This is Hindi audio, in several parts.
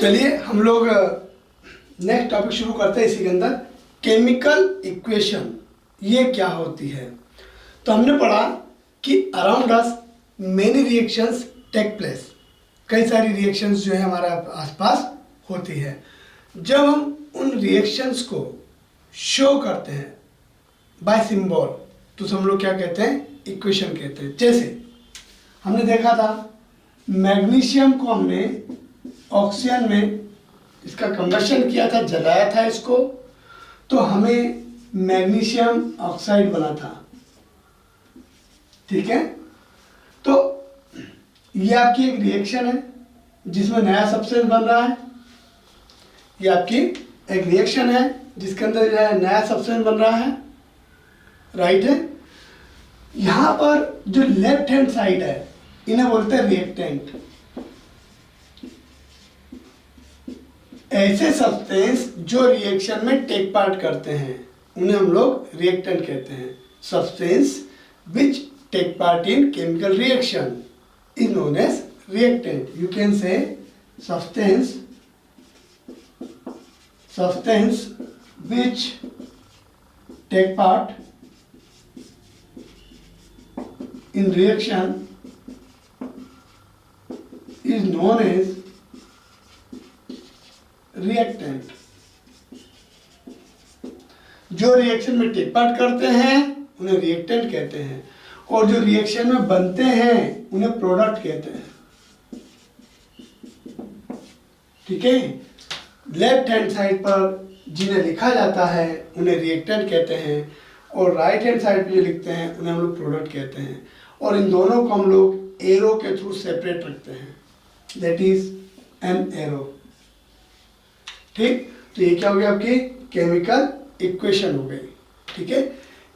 चलिए हम लोग नेक्स्ट टॉपिक शुरू करते हैं। इसी के अंदर केमिकल इक्वेशन ये क्या होती है। तो हमने पढ़ा कि around us many reactions take place, कई सारी रिएक्शंस जो है हमारे आसपास होती है। जब हम उन रिएक्शंस को शो करते हैं बाय सिंबल तो हम लोग क्या कहते हैं, इक्वेशन कहते हैं। जैसे हमने देखा था मैग्नीशियम को हमने ऑक्सीजन में इसका कंबशन किया था, जलाया था इसको, तो हमें मैग्नीशियम ऑक्साइड बना था। ठीक है, तो ये आपकी एक रिएक्शन है जिसमें नया सब्सटेंस बन रहा है। ये आपकी एक रिएक्शन है जिसके अंदर जो है नया सब्सटेंस बन रहा है, राइट है। यहाँ पर जो लेफ्ट हैंड साइड है इन्हें बोलते हैं रिएक्टेंट। ऐसे सब्सटेंस जो रिएक्शन में टेक पार्ट करते हैं उन्हें हम लोग रिएक्टेंट कहते हैं। Substance which take part in chemical reaction is known as reactant. You can say substance which take part in reaction is known as reactant। जो रिएक्शन में टेक पार्ट करते हैं उन्हें रिएक्टेंट कहते हैं, और जो रिएक्शन में बनते हैं उन्हें प्रोडक्ट कहते हैं। ठीक है, लेफ्ट हैंड साइड पर जिन्हें लिखा जाता है उन्हें रिएक्टेंट कहते हैं, और राइट हैंड साइड पे जो लिखते हैं उन्हें हम लोग प्रोडक्ट कहते हैं। और इन दोनों को हम लोग एरो के थ्रू सेपरेट रखते हैं, दैट इज एन एरो। ठीक, तो ये क्या हो गया, आपकी केमिकल इक्वेशन हो गई। ठीक है,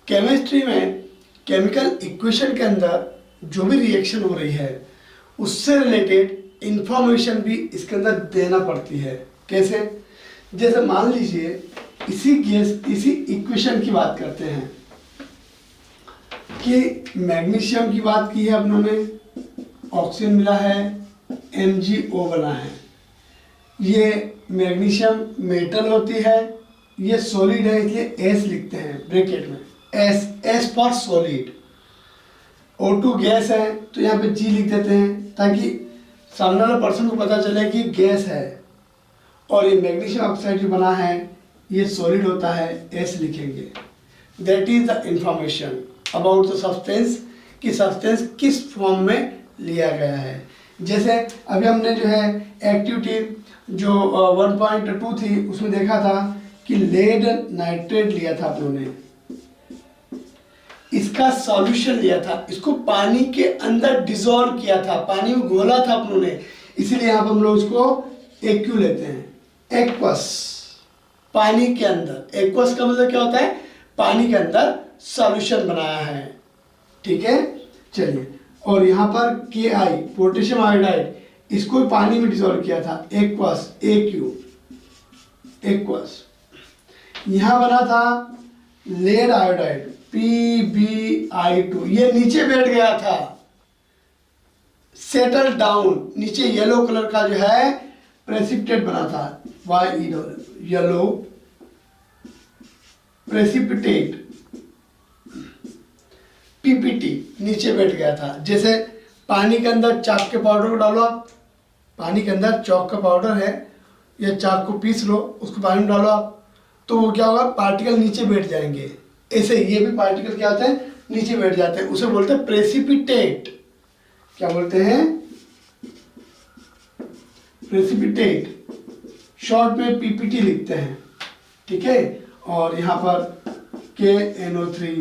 केमिस्ट्री में केमिकल इक्वेशन के अंदर जो भी रिएक्शन हो रही है उससे रिलेटेड इंफॉर्मेशन भी इसके अंदर देना पड़ती है। कैसे, जैसे मान लीजिए इसी इक्वेशन की बात करते हैं कि मैग्नीशियम की बात की है अपनों ने, ऑक्सीजन मिला है, MgO बना है। ये मैग्नीशियम मेटल होती है, ये सॉलिड है इसलिए S लिखते हैं ब्रैकेट में, S for solid. O2 gas है तो यहाँ पे G लिख देते हैं ताकि सामने वाले पर्सन को पता चले कि गैस है। और ये मैग्नीशियम ऑक्साइड जो बना है ये सॉलिड होता है, S लिखेंगे। That is the information about the substance, कि सब्सटेंस किस फॉर्म में लिया गया है। जैसे अभी हमने जो है एक्टिविटी जो 1.2 थी उसमें देखा था कि लेड नाइट्रेट लिया था आप लोगों ने, इसका सॉल्यूशन लिया था, इसको पानी के अंदर डिसॉल्व किया था, पानी में घोला था आप लोगों ने, इसीलिए यहाँ पर हम लोग उसको एक्यू लेते हैं, एक्वस। पानी के अंदर, एक्वस का मतलब क्या होता है, पानी के अंदर सॉल्यूशन बनाया है। ठीक है, चलिए, और यहाँ पर Ki पोटेशियम आयोडाइड, इसको पानी में डिसॉल्व किया था, एक्वस, AQ, एक्वस। यहाँ बना था लेड आयोडाइड, PbI2, ये नीचे बैठ गया था, सेटल डाउन, नीचे येलो कलर का जो है प्रेसिपिटेट बना था, येलो प्रेसिपिटेट, PPT नीचे बैठ गया था। जैसे पानी के अंदर चाक के पाउडर को डालो आप, पानी के अंदर चौक का पाउडर है या चाक को पीस लो, उसको पानी में डालो आप, तो वो क्या होगा, पार्टिकल नीचे बैठ जाएंगे। ऐसे ये भी पार्टिकल क्या होते हैं, नीचे बैठ जाते हैं, उसे बोलते हैं प्रेसिपिटेट। क्या बोलते हैं, प्रेसिपिटेट, शॉर्ट में PPT लिखते हैं। ठीक है, और यहाँ पर KNO3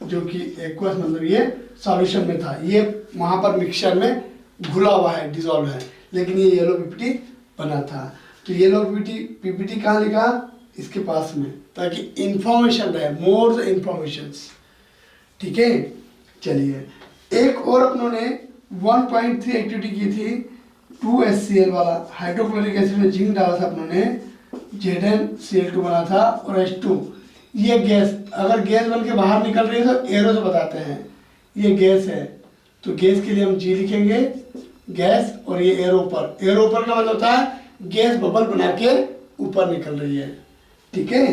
जो कि एक्वस मतलब ये सॉल्यूशन में था, ये वहाँ पर मिक्सचर में घुला हुआ है, डिसॉल्व है, लेकिन ये येलो PPT बना था। तो येलो PPT कहाँ लिखा, इसके पास में, ताकि इंफॉर्मेशन रहे, मोर द इंफॉर्मेशंस। ठीक है, चलिए, एक और अपनों ने 1.3 एक्टिविटी की थी, 2HCl वाला, हाइड्रोक्लोरिक एसिड में जिंक डाला था अपनों ने, ZnCl2 बना था, और H2। ये गैस, अगर गैस बन के बाहर निकल रही है तो एरो से बताते हैं ये गैस है, तो गैस के लिए हम G लिखेंगे, गैस, और ये एरो पर का मतलब होता है गैस बबल बना के ऊपर निकल रही है। ठीक है,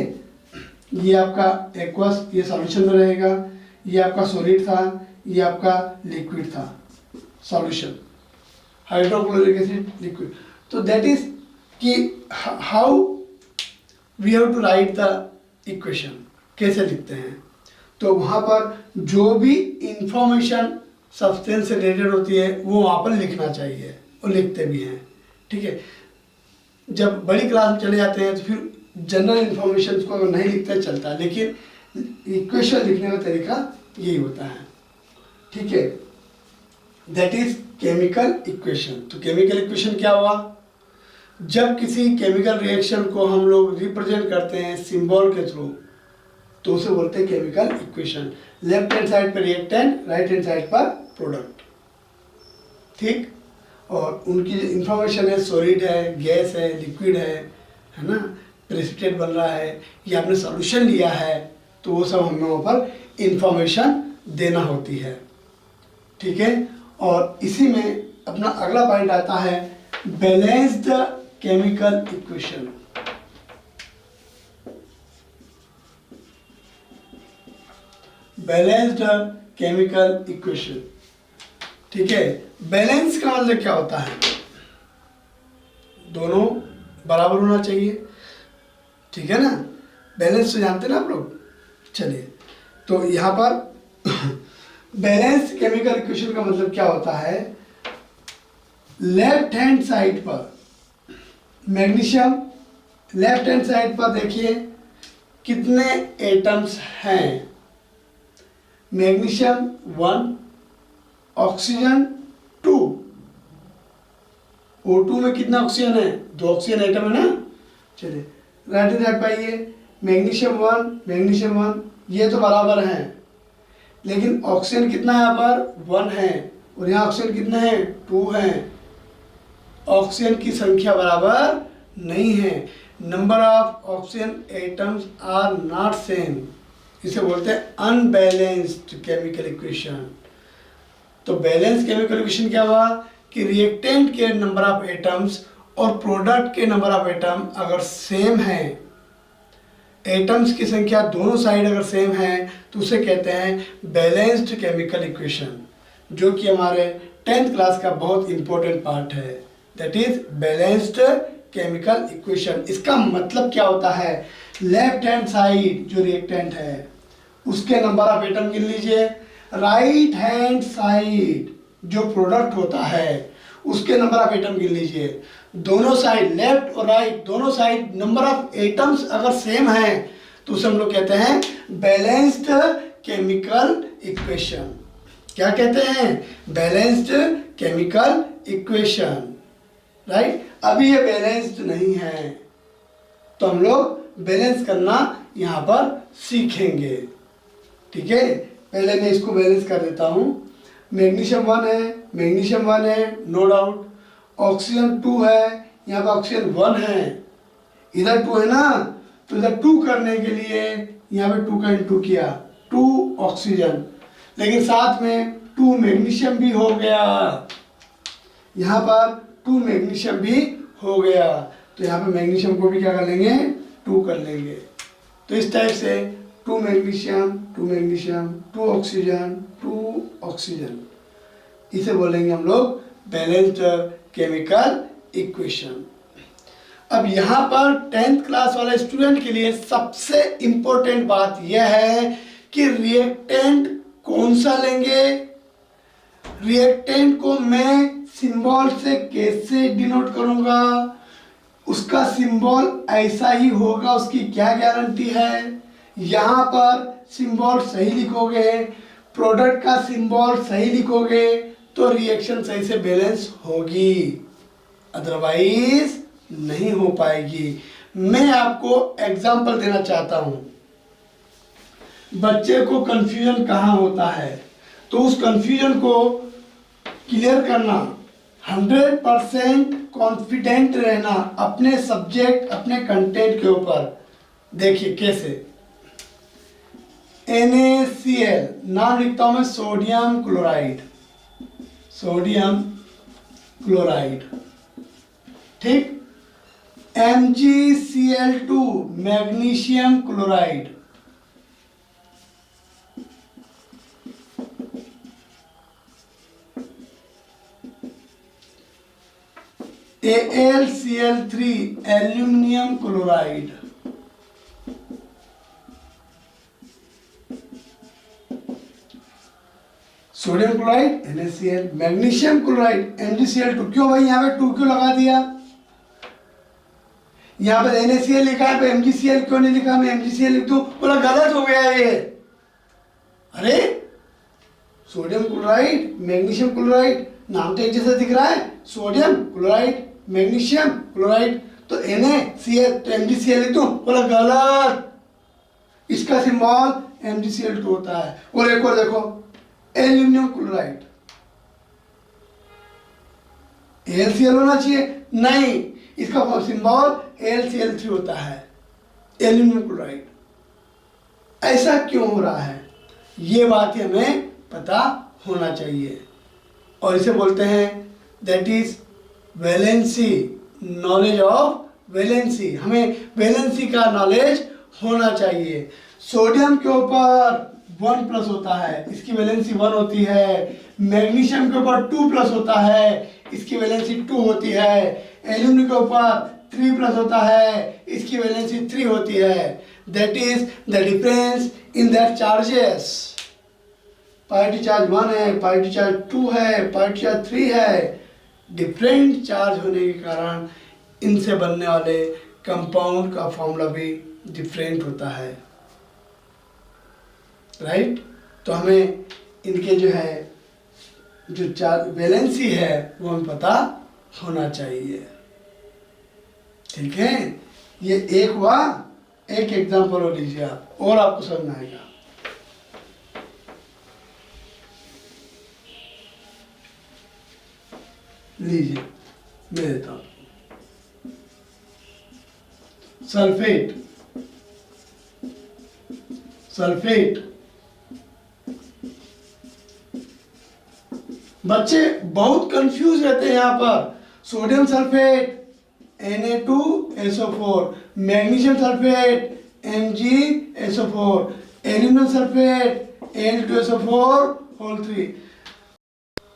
ये आपका एक्वस, ये सॉल्यूशन में रहेगा, ये आपका सॉलिड था, ये आपका लिक्विड था, सॉल्यूशन हाइड्रोक्लोरिक एसिड लिक्विड। तो दैट इज कि how we have to write the equation, कैसे लिखते हैं। तो वहाँ पर जो भी इंफॉर्मेशन सब्सटेंस से रिलेटेड होती है वो वहाँ पर लिखना चाहिए, और लिखते भी हैं। ठीक है, जब बड़ी क्लास में चले जाते हैं तो फिर जनरल इंफॉर्मेशन को अगर नहीं लिखते चलता, लेकिन इक्वेशन लिखने का तरीका यही होता है। ठीक है, दैट इज केमिकल इक्वेशन। तो केमिकल इक्वेशन क्या हुआ, जब किसी केमिकल रिएक्शन को हम लोग रिप्रेजेंट करते हैं सिंबल के थ्रू तो उसे बोलते हैं chemical equation. Left hand side पर रिएक्टेंट, राइट हैंड साइड पर प्रोडक्ट। ठीक, और उनकी जो इंफॉर्मेशन है, सॉलिड है, गैस है, लिक्विड है ना, प्रेसिपिटेट बन रहा है, या आपने सॉल्यूशन लिया है, तो वो सब हमें वहाँ पर इंफॉर्मेशन देना होती है। ठीक है, और इसी में अपना अगला पॉइंट आता है balanced chemical equation. Balanced chemical equation. ठीक है, बैलेंस का मतलब क्या होता है, दोनों बराबर होना चाहिए। ठीक है ना, बैलेंस तो जानते हैं ना आप लोग। चलिए, तो यहाँ पर बैलेंस केमिकल इक्वेशन का मतलब क्या होता है, लेफ्ट हैंड साइड पर मैग्नीशियम, लेफ्ट हैंड साइड पर देखिए कितने एटम्स हैं, मैग्नीशियम 1, ऑक्सीजन 2, O2 में कितना ऑक्सीजन है, 2 ऑक्सीजन एटम है ना। चलिए राइट हैंड साइड पाइए, मैग्नीशियम 1, मैग्नीशियम 1, ये तो बराबर हैं, लेकिन ऑक्सीजन कितना है यहाँ पर 1 है, और यहाँ ऑक्सीजन कितना है 2 है। ऑक्सीजन की संख्या बराबर नहीं है, number of oxygen atoms are not same, इसे बोलते हैं अनबैलेंस्ड केमिकल इक्वेशन। तो बैलेंस केमिकल इक्वेशन क्या हुआ कि रिएक्टेंट के नंबर ऑफ एटम्स और प्रोडक्ट के नंबर ऑफ एटम अगर सेम है, एटम्स की संख्या दोनों साइड अगर सेम है, तो उसे कहते हैं बैलेंस्ड केमिकल इक्वेशन, जो कि हमारे 10th क्लास का बहुत इंपॉर्टेंट पार्ट है। That is balanced chemical equation. इसका मतलब क्या होता है, लेफ्ट हैंड साइड जो रिएक्टेंट है उसके नंबर ऑफ एटम गिन लीजिए, राइट हैंड साइड जो प्रोडक्ट होता है उसके नंबर ऑफ एटम गिन लीजिए। दोनों साइड, लेफ्ट और राइट दोनों साइड नंबर ऑफ एटम्स अगर सेम है तो उसे हम लोग कहते हैं बैलेंस्ड केमिकल इक्वेशन। क्या कहते हैं, बैलेंस्ड केमिकल इक्वेशन। राइट, अभी ये बैलेंस्ड नहीं है, तो हम लोग बैलेंस करना यहाँ पर सीखेंगे। ठीक है, पहले मैं इसको बैलेंस कर देता हूँ। मैग्नीशियम 1 है, मैग्नीशियम 1 है, नो डाउट। ऑक्सीजन 2 है, यहाँ पर ऑक्सीजन 1 है, इधर 2 है ना, तो इधर 2 करने के लिए यहाँ पे 2 का इंटू किया, 2 ऑक्सीजन, लेकिन साथ में 2 मैग्नीशियम भी हो गया, यहाँ पर 2 मैग्नीशियम भी हो गया, तो यहाँ पे मैग्नीशियम को भी क्या कर लेंगे, 2 कर लेंगे। तो इस टाइप से 2 मैग्नीशियम, 2 मैग्नीशियम, 2 ऑक्सीजन, 2 ऑक्सीजन, इसे बोलेंगे हम लोग बैलेंस्ड केमिकल इक्वेशन। अब यहाँ पर 10th क्लास वाले स्टूडेंट के लिए सबसे इंपॉर्टेंट बात यह है कि रिएक्टेंट कौन सा लेंगे, रिएक्टेंट को मैं सिंबल से कैसे डिनोट करूंगा, उसका सिंबल ऐसा ही होगा, उसकी क्या गारंटी है। यहाँ पर सिंबल सही लिखोगे, प्रोडक्ट का सिंबल सही लिखोगे तो रिएक्शन सही से बैलेंस होगी, अदरवाइज नहीं हो पाएगी। मैं आपको एग्जांपल देना चाहता हूं, बच्चे को कंफ्यूजन कहाँ होता है, तो उस कंफ्यूजन को क्लियर करना, 100% कॉन्फिडेंट रहना अपने सब्जेक्ट, अपने कंटेंट के ऊपर। देखिए कैसे, NaCl नाम लिखता हूं मैं, सोडियम क्लोराइड, सोडियम क्लोराइड। ठीक, MgCl2 magnesium chloride, AlCl3 aluminium chloride, sodium chloride NaCl, magnesium chloride MgCl2। क्यों भाई यहाँ पे 2 क्यों लगा दिया? यहाँ पर NaCl लिखा है, पे MgCl क्यों नहीं लिखा? मैं MgCl लिख दूं, बोला गलत हो गया ये। अरे सोडियम क्लोराइड मैग्नीशियम क्लोराइड, नाम तो एक जैसा दिख रहा है, सोडियम क्लोराइड मैग्नीशियम क्लोराइड, तो NaCl तो MgCl लिख दूं, बोला गलत, इसका सिंबल MgCl2 होता है। और एक और देखो, एल्यूमिनियम क्लोराइड, AlCl होना चाहिए, नहीं, इसका सिंबल AlCl3 होता है, एल्यूमिनियम क्लोराइड। ऐसा क्यों हो रहा है, ये बात हमें पता होना चाहिए, और इसे बोलते हैं that is valency, knowledge of valency. हमें वैलेंसी का नॉलेज होना चाहिए। सोडियम के ऊपर 1+ होता है, इसकी वैलेंसी 1 होती है। मैग्नीशियम के ऊपर 2+ होता है, इसकी वैलेंसी 2 होती है। एल्यूमिनियम के ऊपर 3+ होता है, इसकी वैलेंसी 3 होती है। That is the difference in that charges. Party charge 1 है, पार्टी चार्ज 2 है, पार्टी चार्ज 3 है। डिफरेंट चार्ज होने के कारण इनसे बनने वाले कंपाउंड का फॉर्मूला भी डिफरेंट होता है, राइट। तो हमें इनके जो है जो चार्ज वैलेंसी है वो हमें पता होना चाहिए, ठीक है। ये एक हुआ, एक एग्जांपल और लीजिए आप, और आपको समझ में आएगा। लीजिए मैं देता हूं, सल्फेट, सल्फेट। बच्चे बहुत कंफ्यूज रहते हैं यहाँ पर। Sodium sulphate Na2SO4, magnesium sulphate MgSO4, aluminium sulphate Al2SO4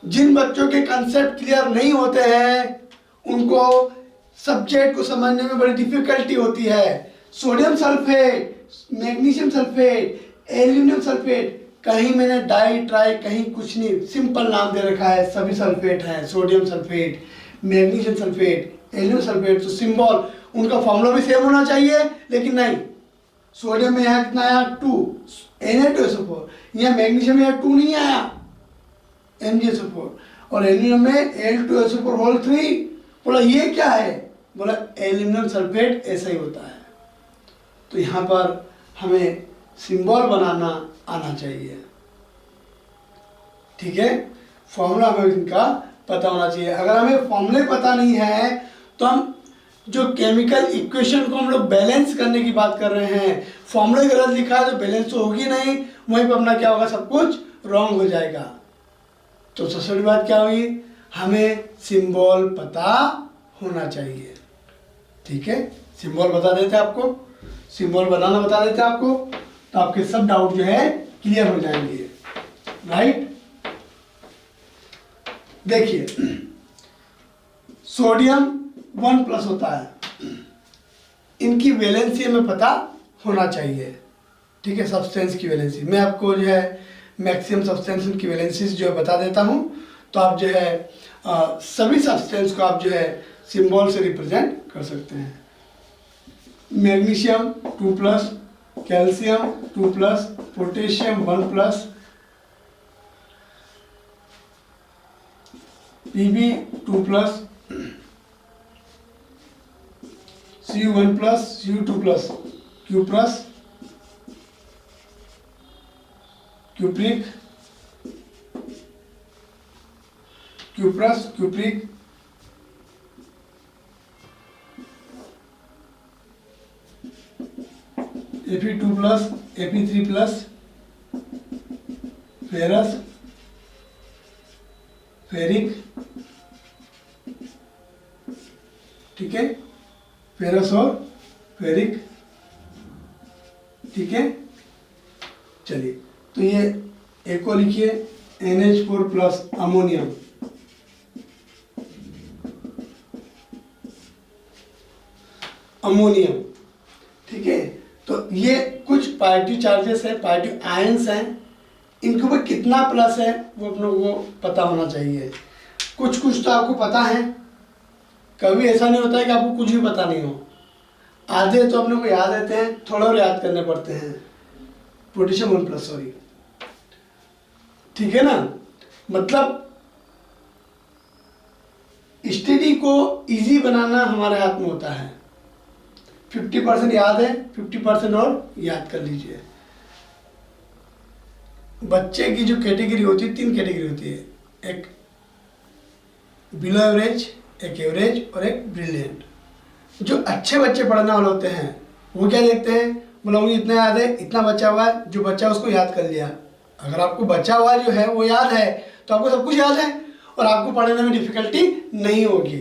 जिन बच्चों के कंसेप्ट क्लियर नहीं होते हैं उनको सब्जेक्ट को समझने में बड़ी डिफिकल्टी होती है। Sodium sulphate, magnesium sulphate, aluminium sulphate, कहीं मैंने डाई ट्राई कहीं कुछ नहीं, सिंपल नाम दे रखा है, सभी सल्फेट हैं। Sodium sulphate, magnesium sulphate, aluminium sulphate, तो सिंबल उनका फॉर्मूला भी सेम होना चाहिए, लेकिन नहीं। सोडियम में यहाँ कितना आया 2, Na2SO4, यहाँ मैग्नीशियम में यहाँ 2 नहीं आया, MgSO4, और एल्यूमिनियम में Al2SO4 बोला ये क्या है, बोला एल्यूमिनियम सल्फेट ऐसा ही होता है। तो यहाँ पर हमें सिंबल बनाना आना चाहिए, ठीक है। फॉर्मूला हमें इनका पता होना चाहिए। अगर हमें फॉर्मूले पता नहीं है तो हम जो केमिकल इक्वेशन को हम लोग बैलेंस करने की बात कर रहे हैं, फॉर्मूले गलत लिखा है तो बैलेंस तो होगी नहीं, वहीं पर अपना क्या होगा, सब कुछ रॉन्ग हो जाएगा। तो सबसे बड़ी बात क्या हुई, हमें सिंबल पता होना चाहिए, ठीक है। सिंबल बता देते आपको, सिंबल बनाना बता देते आपको, तो आपके सब डाउट जो है क्लियर हो जाएंगे, राइट। देखिए सोडियम 1+ होता है, इनकी वैलेंसी हमें पता होना चाहिए, ठीक है। सब्सटेंस की वैलेंसी मैं आपको जो है मैक्सिमम सब्सटेंस की वैलेंसीज जो है बता देता हूं, तो आप जो है सभी सब्सटेंस को आप जो है सिंबल से रिप्रेजेंट कर सकते हैं। Magnesium 2+, calcium 2+, potassium 1+, Pb 2+, Cu 1+, Cu 2+, Q+, cupric, cupric, Fe2+, Fe3+, ferrous, ferric, ठीक है। फेरस और फेरिक, ठीक है। चलिए, तो ये एक को लिखिए NH4 प्लस अमोनियम, अमोनियम, ठीक है। तो ये कुछ पॉजिटिव चार्जेस है, पॉजिटिव आयंस हैं, इनके ऊपर कितना प्लस है वो अपने को पता होना चाहिए। कुछ कुछ तो आपको पता है, कभी ऐसा नहीं होता है कि आपको कुछ भी पता नहीं हो। आधे तो अपने को याद रहते हैं, थोड़ा और याद करने पड़ते हैं। पोटेशियम 1 प्लस, सॉरी, ठीक है ना। मतलब स्टडी को इजी बनाना हमारे हाथ में होता है। 50% याद है, 50% और याद कर लीजिए। बच्चे की जो कैटेगरी होती है, 3 कैटेगरी होती है, एक बिलो एवरेज, एक एवरेज और एक ब्रिलियंट। जो अच्छे बच्चे पढ़ने वाले होते हैं वो क्या देखते हैं, बोला मुझे इतना याद है, इतना बचा हुआ है, जो बच्चा उसको याद कर लिया। अगर आपको बचा हुआ जो है वो याद है तो आपको सब कुछ याद है और आपको पढ़ने में डिफिकल्टी नहीं होगी,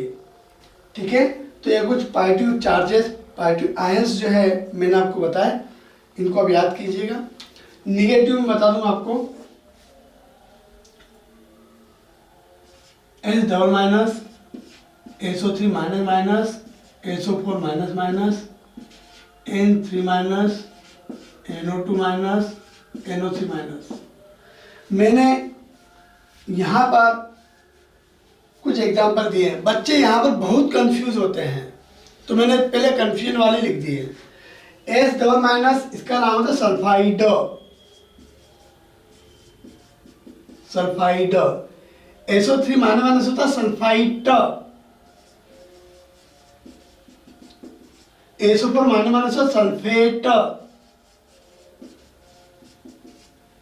ठीक है। तो ये कुछ पॉजिटिव चार्जेस, पॉजिटिव आयंस जो है मैंने आपको बताया, इनको आप याद कीजिएगा। निगेटिव में बता दूं आपको, H double minus, SO3 minus minus, SO4 minus minus, N3 minus, NO2 minus, NO3 minus. मैंने यहाँ पर कुछ एग्जाम्पल दिए हैं। बच्चे यहाँ पर बहुत कंफ्यूज होते हैं, तो मैंने पहले कंफ्यूजन वाले लिख दिए। S डबल माइनस, इसका नाम होता है sulphide, sulphide. SO3 minus minus होता है सल्फाइट। SO4 माइनस माइनस होता है सल्फेट,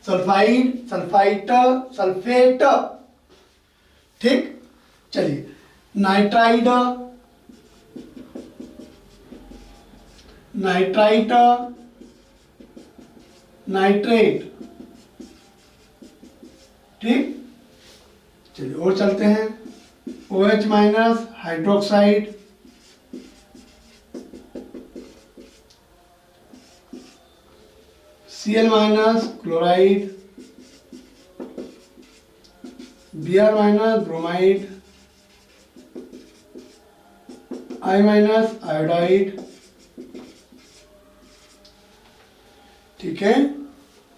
सल्फाइड, सल्फाइट, सल्फेट, ठीक। चलिए, नाइट्राइड, नाइट्राइट, नाइट्रेट, ठीक। चलिए और चलते हैं। OH minus hydroxide, Cl minus chloride, Br minus bromide, I minus iodide, ठीक है।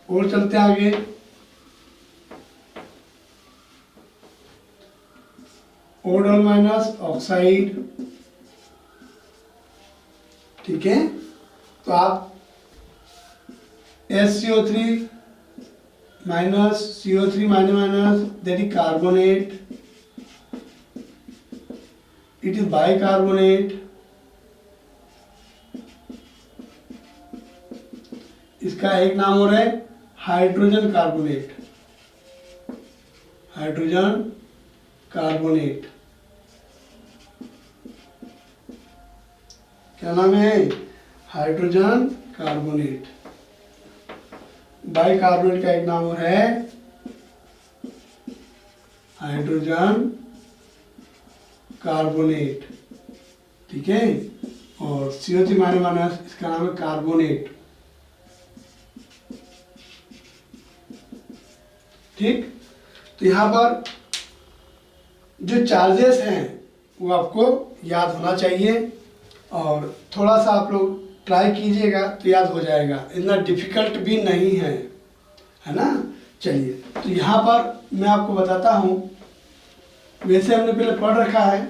और चलते हैं आगे। O डबल माइनस ऑक्साइड, ठीक है। तो आप SCO3 minus CO3 minus minus, that is carbonate, it is bicarbonate. इसका एक नाम और है हाइड्रोजन कार्बोनेट, हाइड्रोजन कार्बोनेट, क्या नाम है, हाइड्रोजन कार्बोनेट। बाइकार्बोनेट का एक नाम और है हाइड्रोजन कार्बोनेट, ठीक है। और CO3 माइनस माइनस, इसका नाम है कार्बोनेट, ठीक। तो यहाँ पर जो चार्जेस हैं वो आपको याद होना चाहिए, और थोड़ा सा आप लोग ट्राई कीजिएगा तो याद हो जाएगा, इतना डिफिकल्ट भी नहीं है ना। चलिए, तो यहाँ पर मैं आपको बताता हूँ, वैसे हमने पहले पढ़ रखा है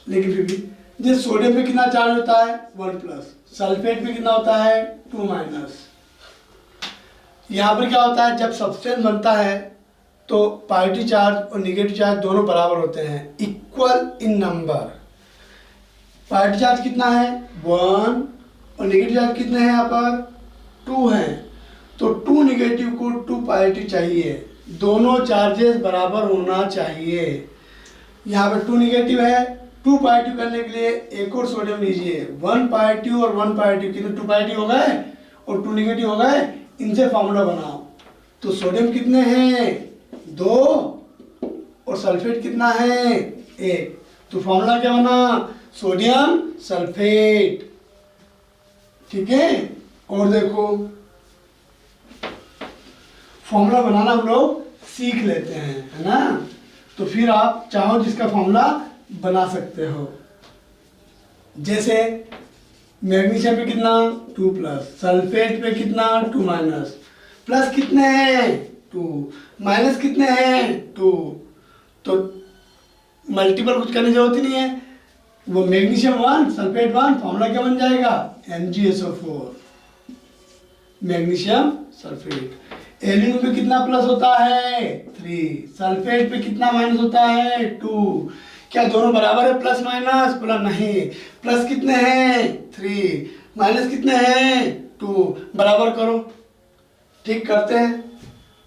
लेकिन फिर भी, जैसे सोडियम पे कितना चार्ज होता है 1 प्लस, सल्फेट पे कितना होता है 2 माइनस। यहाँ पर क्या होता है, जब सब्सटेंस बनता है तो पॉजिटिव चार्ज और निगेटिव चार्ज दोनों बराबर होते हैं, equal in number. Positive charge कितना है 1 और निगेटिव चार्ज कितने हैं यहाँ पर 2 हैं, तो 2 निगेटिव को 2 पॉजिटिव चाहिए, दोनों चार्जेस बराबर होना चाहिए। यहाँ पर 2 निगेटिव है, 2 पॉजिटिव करने के लिए एक और सोडियम लीजिए, 1 पॉजिटिव और 1 पॉजिटिव, कितने 2 पॉजिटिव हो गए और 2 निगेटिव हो गए, इनसे फॉर्मूला बनाओ। तो सोडियम कितने हैं 2 और सल्फेट कितना है 1, तो फॉर्मूला क्या बना, सोडियम सल्फेट। ठीक है, और देखो फॉर्मूला बनाना हम लोग सीख लेते हैं, है ना। तो फिर आप चाहो जिसका फॉर्मूला बना सकते हो। जैसे मैग्नीशियम पे कितना 2+, सल्फेट पे कितना 2-, प्लस कितने हैं 2, माइनस कितने हैं 2, तो मल्टीपल कुछ करने की जरूरत ही नहीं है। वो मैग्नीशियम 1 सल्फेट 1, फॉर्मूला क्या बन जाएगा MgSO4, मैग्नीशियम सल्फेट। एल्यूमिनियम पे कितना प्लस होता है 3, सल्फेट पे कितना माइनस होता है 2। क्या दोनों बराबर है प्लस माइनस, बोला नहीं। प्लस कितने हैं 3, माइनस कितने हैं 2, बराबर करो। ठीक करते हैं।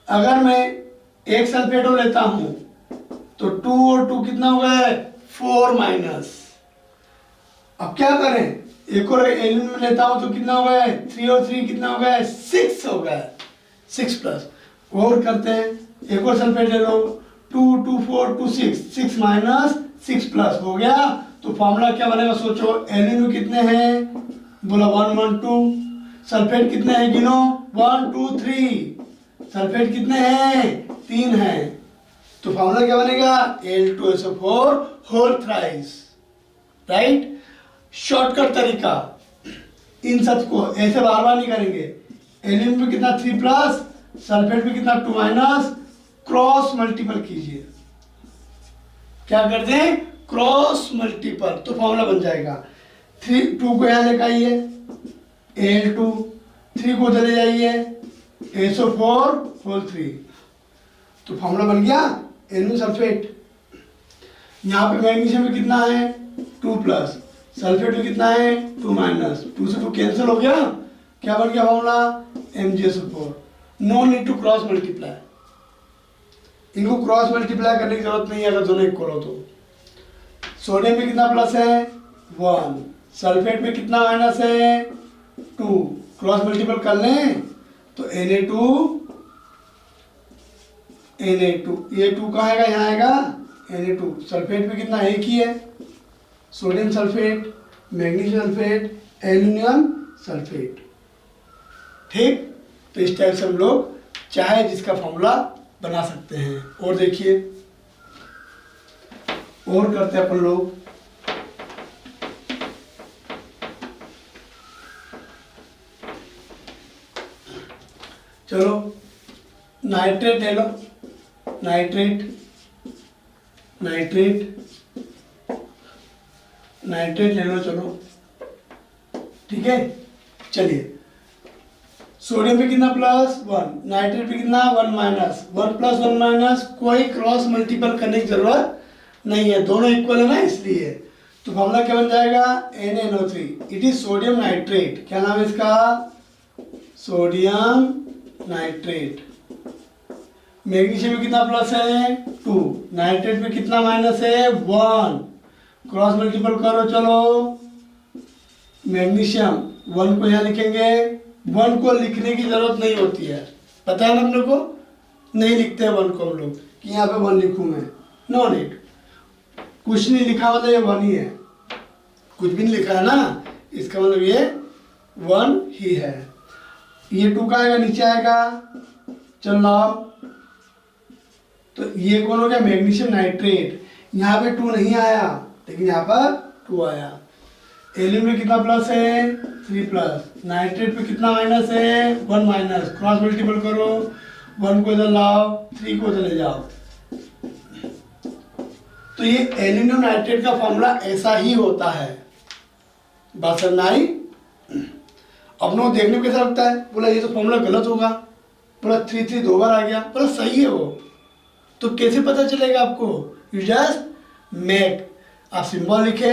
अगर मैं एक सल्फेट और लेता हूं तो 2 और 2 कितना हो गया 4 माइनस। अब क्या करें, एक और एल्यूमिनियम लेता हूं तो कितना हो गया 3 और 3 कितना हो गया 6 हो गया, 6 प्लस। और करते हैं, एक और सल्फेट ले लो, 2 2 4 2 6, 6 माइनस 6 प्लस हो गया। तो फॉर्मूला क्या बनेगा सोचो, एल्यूमिनियम कितने हैं, बोला 1 1 2, सल्फेट कितने हैं गिनो 1 2 3, सल्फेट कितने हैं 3 हैं। तो फॉर्मूला क्या बनेगा Al2SO4 whole thrice, right. Shortcut तरीका, इन सब को ऐसे बार बार नहीं करेंगे। एल्यूमिनियम पे कितना 3+, सल्फेट पे कितना 2-, क्रॉस मल्टीपल कीजिए। क्या करते हैं क्रॉस मल्टीपल, तो फॉर्मूला बन जाएगा 2 को यहाँ लेकर आइए Al2, 3 को चले जाइए SO4 होल 3, तो फॉर्मूला बन गया एल्यूमिनियम सल्फेट। यहाँ पे मैग्नीशियम में कितना है 2+, सल्फेट में कितना है 2-, 2 से 2 कैंसिल हो गया। क्या बन गया formula MgSO4। No need to cross multiply, इनको क्रॉस मल्टीप्लाई करने की जरूरत नहीं है अगर दोनों इक्वल हो तो। सोडियम में कितना प्लस है 1, सल्फेट में कितना माइनस है 2, क्रॉस मल्टीपल कर लें तो Na2 ये 2 कहाँ आएगा, यहाँ आएगा Na2। सल्फेट में कितना एक ही है, sodium sulphate, magnesium sulphate, aluminium sulphate. ठीक, तो इस टाइप से हम लोग चाहे जिसका फॉर्मूला बना सकते हैं। और देखिए और करते हैं अपन लोग, चलो नाइट्रेट ले लो, नाइट्रेट ले लो, चलो ठीक है। चलिए सोडियम पे कितना +1, नाइट्रेट पे कितना 1-, 1 + 1-, कोई क्रॉस मल्टीपल करने की जरूरत नहीं है, दोनों इक्वल है ना इसलिए। तो फॉर्मूला क्या बन जाएगा NaNO3, it is sodium nitrate. क्या नाम है इसका, सोडियम नाइट्रेट। मैग्नीशियम में कितना प्लस है 2, नाइट्रेट में कितना माइनस है 1, क्रॉस मल्टीपल करो चलो। मैग्नीशियम 1 को यहाँ लिखेंगे, 1 को लिखने की जरूरत नहीं होती है, पता है ना हम लोग को, नहीं लिखते हैं 1 को हम लोग कि यहाँ पे 1 लिखूँ मैं, नो नीड। कुछ नहीं लिखा मतलब ये 1 ही है, कुछ भी नहीं लिखा है ना, इसका मतलब ये 1 ही है। ये 2 का आएगा नीचे आएगा, चलो तो ये कौन हो गया मैग्नीशियम नाइट्रेट। यहाँ पे 2 नहीं आया लेकिन यहाँ पर 2 आया। एल्यूमिनियम में कितना प्लस है 3+, नाइट्रेट पे कितना माइनस है 1-, क्रॉस मल्टीपल करो, 1 को इधर लाओ 3 को इधर ले जाओ। तो ये एल्यूमिनियम नाइट्रेट का फॉर्मूला ऐसा ही होता है। बात समझ में आई? अपनों को देखने में कैसा लगता है, बोला ये तो फॉर्मूला गलत होगा, बोला 3 2 बार आ गया, बोला सही है वो, तो कैसे पता चलेगा आपको, यू जस्ट मेक, आप सिंबल लिखे,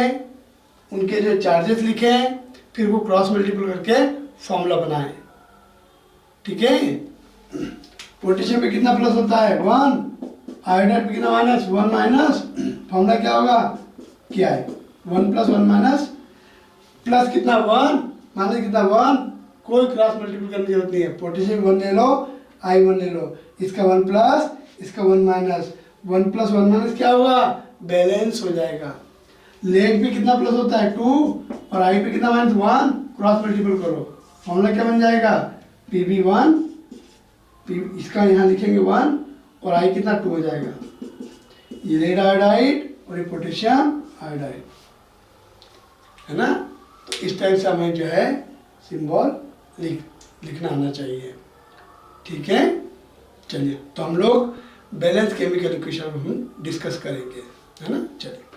उनके जो चार्जेस लिखे, फिर वो क्रॉस मल्टीपल करके फॉर्मूला बनाए। ठीक है। पोटेशियम पे कितना प्लस होता है 1, आयोडाइड पे कितना -1-, फॉर्मूला क्या होगा, क्या है 1 + 1-, प्लस कितना 1 माइनस कितना 1, कोई क्रॉस मल्टीपल करने की जरूरत नहीं है। पोटेशियम 1 ले लो, I1 ले लो, इसका 1+, इसका 1-, 1 + 1- क्या होगा, बैलेंस हो जाएगा। लेग पे कितना प्लस होता है 2 और आई पे कितना -1, क्रॉस मल्टीपल करो, फॉर्मूला क्या बन जाएगा Pb1, इसका यहाँ लिखेंगे 1 और आई कितना 2 हो जाएगा। ये लेड आयोडाइड और ये पोटेशियम आयोडाइड है ना। तो इस टाइप से हमें जो है सिंबल लिखना आना चाहिए, ठीक है। चलिए, तो हम लोग बैलेंस केमिकल इक्वेशन हम डिस्कस करेंगे, है ना। चलिए।